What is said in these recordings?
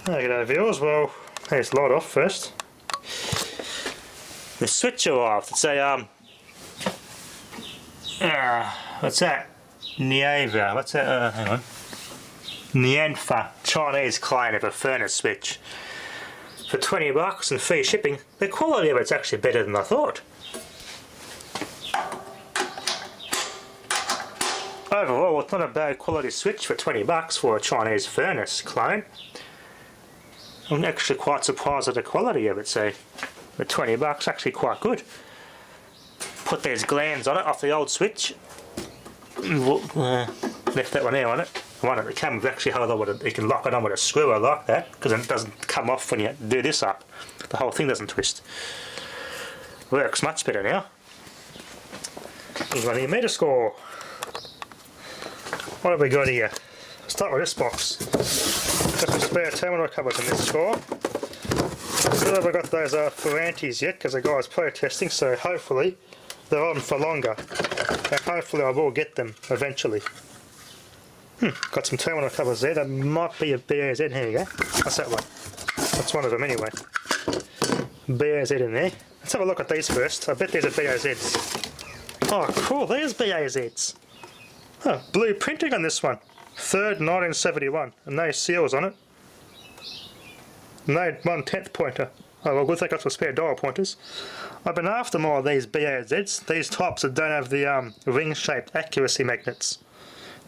G'day viewers, well, let's light off first. The switch arrived. It's a what's that? Nieva. What's that? Hang on. Nianfa Chinese client of a furnace switch for $20 and free shipping. The quality of it's actually better than I thought. Overall, it's not a bad quality switch for $20 for a Chinese furnace clone. I'm actually quite surprised at the quality of it, so for $20 actually quite good. Put these glands on it off the old switch. Left that one there on it. The one at the camera actually held on with it. You can lock it on with a screw. I like that because it doesn't come off when you do this up. The whole thing doesn't twist. Works much better now. Here's one of your meter score. What have we got here? Start with this box. Got some spare terminal covers in this score. Still haven't got those for antis yet because the guy's protesting, so hopefully they're on for longer. And hopefully I will get them eventually. Got some terminal covers there. That might be a BAZ. Here you go. That's that one. That's one of them anyway. BAZ in there. Let's have a look at these first. I bet these are BAZs. Oh cool, there's BAZs. Oh, blue printing on this one. 3rd 1971, and no seals on it. No 1/10 pointer. Oh well, good thing I got some spare dial pointers. I've been after more of these BAZs. These types that don't have the ring-shaped accuracy magnets.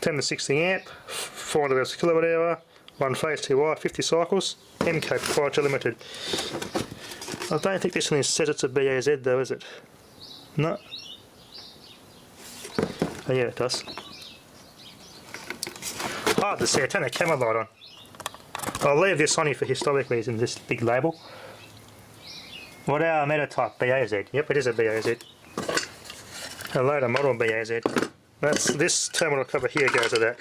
10 to 60 amp, 400 kilowatt hour, 1 phase 2 wire, 50 cycles. MK proprietary limited. I don't think this one says it's a BAZ though, is it? No. Oh yeah, it does. Hard to see, turn the camera light on. I'll leave this on here for historic reasons, this big label. What our meter type? BAZ. Yep, it is a BAZ. A later model BAZ. That's this terminal cover here goes with that.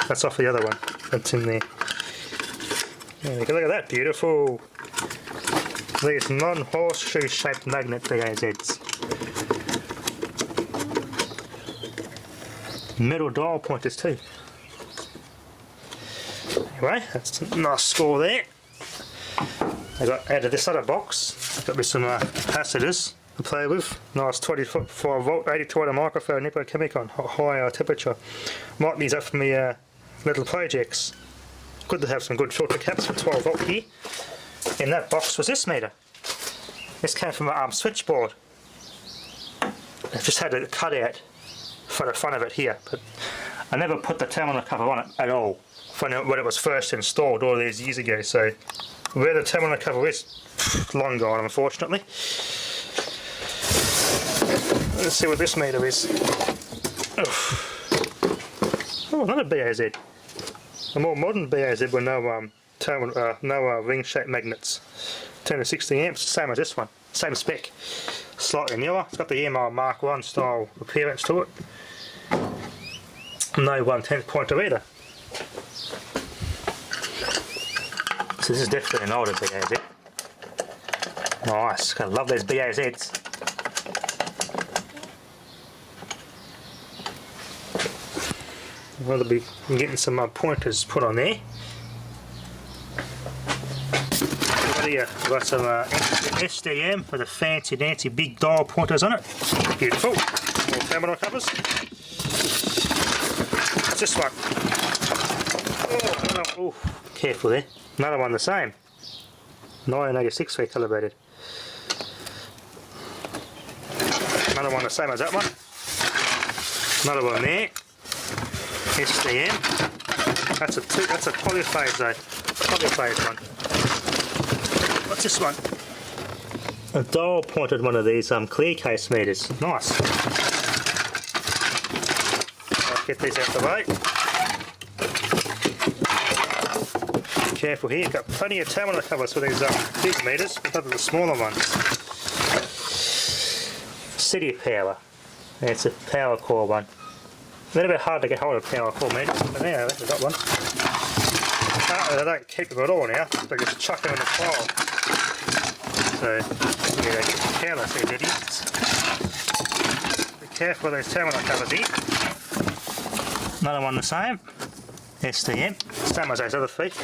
That's off the other one. That's in there. There we go, look at that, beautiful. These non-horseshoe shaped magnet BAZs. Metal dial pointers too. Anyway, that's a nice score there. I got out of this other box, got me some capacitors to play with. Nice 24 volt, 82 watt microphone, Nippo Chemicon, high temperature. Might use that for me little projects. Good to have some good filter caps for 12 volt here. In that box was this meter. This came from an switchboard. I just had a cutout for the front of it here, but I never put the terminal cover on it at all when it was first installed all these years ago, so where the terminal cover is, long gone unfortunately. Let's see what this meter is. Oh, another BAZ. A more modern BAZ with no ring-shaped magnets. 10 to 60 amps, same as this one, same spec. Slightly newer, it's got the EMR Mark 1 style appearance to it. No 1/10 pointer either. So this is definitely an older BAZ. Nice, I love those BAZs. I'll be getting some pointers put on there. Got some SDM for the fancy dancy big dial pointers on it. Beautiful. More terminal covers. What's this one? Oh, careful there. Another one the same. 1986 recalibrated. Another one the same as that one. Another one there. SDM. That's a polyphase though. Polyphase one. What's this one? A dial pointed one of these clear case meters. Nice. I'll get these out the way. Careful here, got plenty of terminal covers for these big meters, but not the smaller ones. City power. It's a power core one. A little bit hard to get hold of power core meters, but now we've got one. Apparently they don't keep them at all now, they just chuck them in the pile. So, yeah, they get careless, these idiots. Be careful with those terminal covers here. Another one the same. SDM, same as those other feet.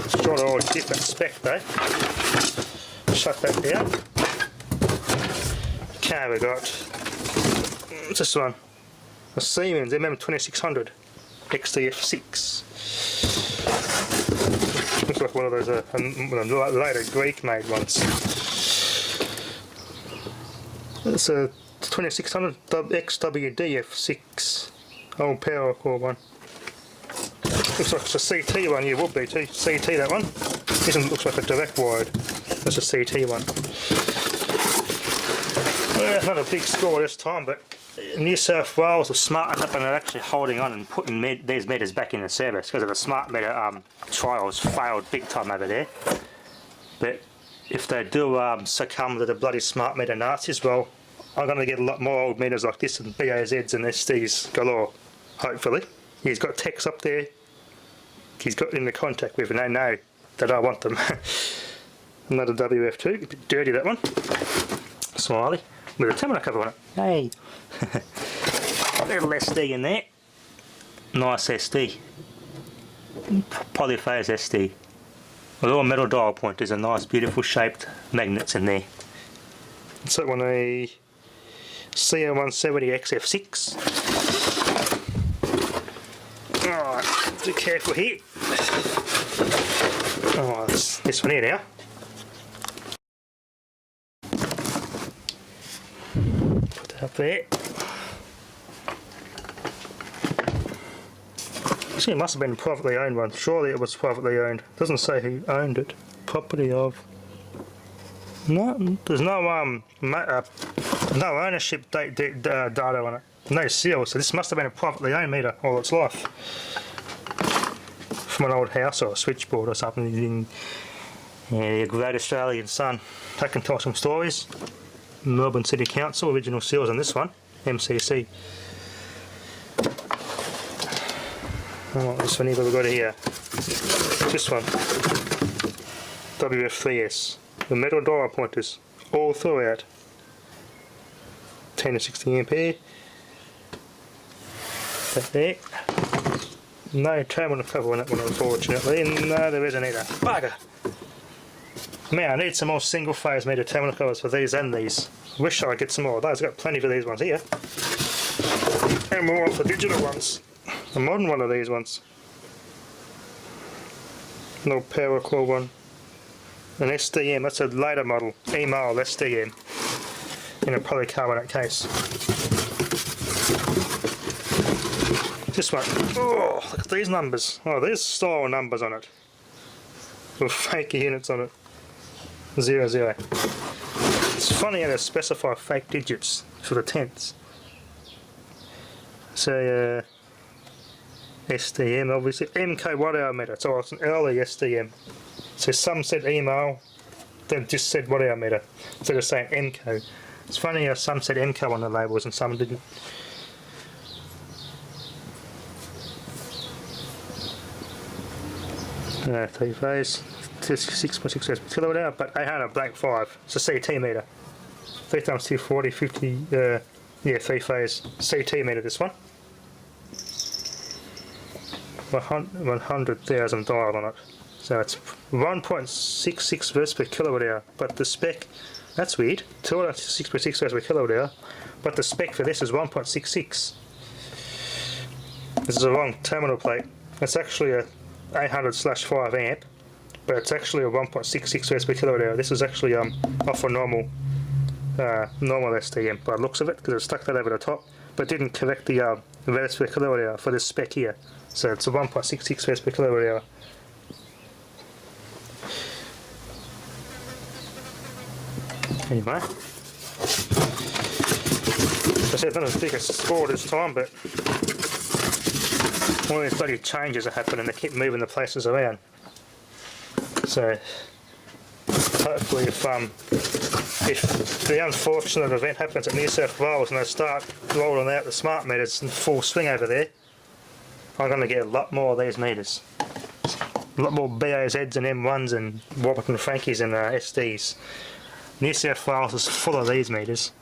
It's sort of all different spec though. Shut that down. Okay, we got this one, a Siemens MM2600 XDF6. Looks like one of those later Greek-made ones. It's a 2600 XWDF6 old power core one. Looks like it's a CT one. Yeah, would be too. CT that one. This one looks like a direct wired. That's a CT one. Well, not a big score this time, but New South Wales were smart enough and they're actually holding on and putting these meters back in the service because of the smart meter trials failed big time over there. But if they do succumb to the bloody smart meter Nazis, well, I'm going to get a lot more old meters like this and BAZs and SDs galore, hopefully. He's got techs up there he's got in the contact with and they know that I want them. Another WF2, a bit dirty that one. Smiley, with a terminal cover on it. Hey! Little SD in there. Nice SD. Polyphase SD. With all metal dial pointers and nice beautiful shaped magnets in there. It's that one a CM170 XF6. Alright, be careful here. Oh, this one here now. Put that up there. Actually, it must have been a privately owned one. Surely it was privately owned. Doesn't say who owned it. Property of. No, there's no no ownership data on it. No seal. So this must have been a privately owned meter all its life. From an old house or a switchboard or something in the Great Australian Sun. That can tell some stories. Melbourne City Council, original seals on this one. MCC. Oh, this one here we've got here. This one. WF3S. The metal dial pointers. All throughout. 10 to 60 ampere. That there. No terminal cover on that one, unfortunately. No, there isn't either. Bugger! Man, I need some more single phase meter terminal covers for these and these. Wish I could get some more of those. I've got plenty for these ones here. And more for digital ones. A modern one of these ones. No power core one. An SDM, that's a later model. Email SDM. In a polycarbonate case. This one. Oh, look at these numbers. Oh, there's style numbers on it. With fake units on it. 00. It's funny how they specify fake digits for the tenths. So, SDM obviously. MK Watthour meter. So it's an early SDM. So some said email, then just said Watthour meter. Instead of saying MK. It's funny how some said MK on the labels and some didn't. 3 phase, 6.6 per kilowatt hour, but 800 blank 5. It's a CT meter. 3 times 240, 50, yeah, 3 phase CT meter this one. 100,000 dial on it. So it's 1.66 volts per kilowatt hour, but the spec, that's weird, 206.6 volts per kilowatt hour, but the spec for this is 1.66. This is a wrong terminal plate. It's actually a 800/5 amp, but it's actually a 1.66 volts per kilowatt hour. This is actually off a normal SDM by the looks of it, because it stuck that over the top, but didn't correct the volts per kilowatt hour for this spec here. So it's a 1.66 volts per kilowatt hour. Anyway, I said not as big a score this time, but all these bloody changes are happening. They keep moving the places around. So hopefully, if the unfortunate event happens at New South Wales and they start rolling out the smart meters in full swing over there, I'm going to get a lot more of these meters. A lot more BAZs and M1s and Wobbit and Frankies and SDs. New South Wales is full of these meters.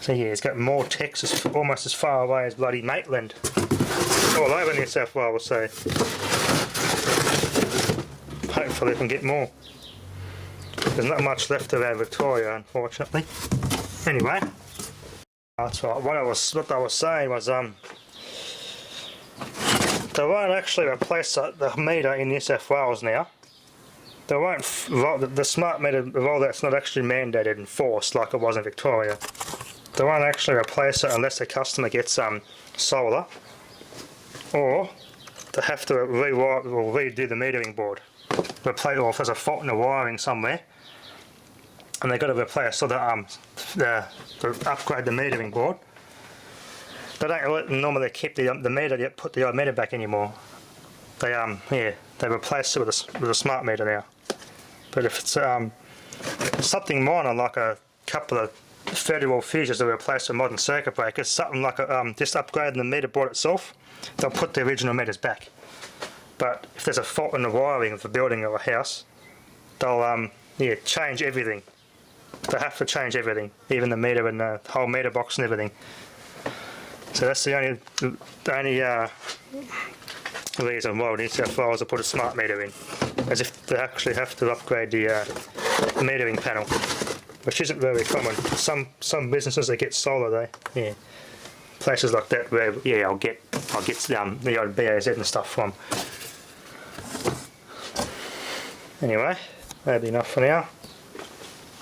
So yeah, it's got more techs almost as far away as bloody Maitland. all over New South Wales, so hopefully we can get more. There's not much left around Victoria, unfortunately. Anyway, that's right. What I was saying was they won't actually replace the meter in New South Wales now. They won't. The smart meter rollout's not actually mandated and forced like it was in Victoria. They won't actually replace it unless the customer gets solar, or they have to rewire or redo the metering board. Replace, or if there's a fault in the wiring somewhere, and they've got to replace, or they upgrade the metering board. They don't normally keep the meter, put the old meter back anymore. They they replace it with a smart meter now. But if it's something minor like a couple of federal fuses to replace a modern circuit breaker, something like just upgrading the meter board itself, they'll put the original meters back. But if there's a fault in the wiring of the building or a house, they'll change everything. They have to change everything, even the meter and the whole meter box and everything. So that's the only reason why New South Wales will put a smart meter in, as if they actually have to upgrade the metering panel, which isn't very common. Some businesses they get solar though, places like that where I'll get the old BAZ and stuff from. Anyway, that'll be enough for now.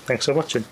Thanks for watching.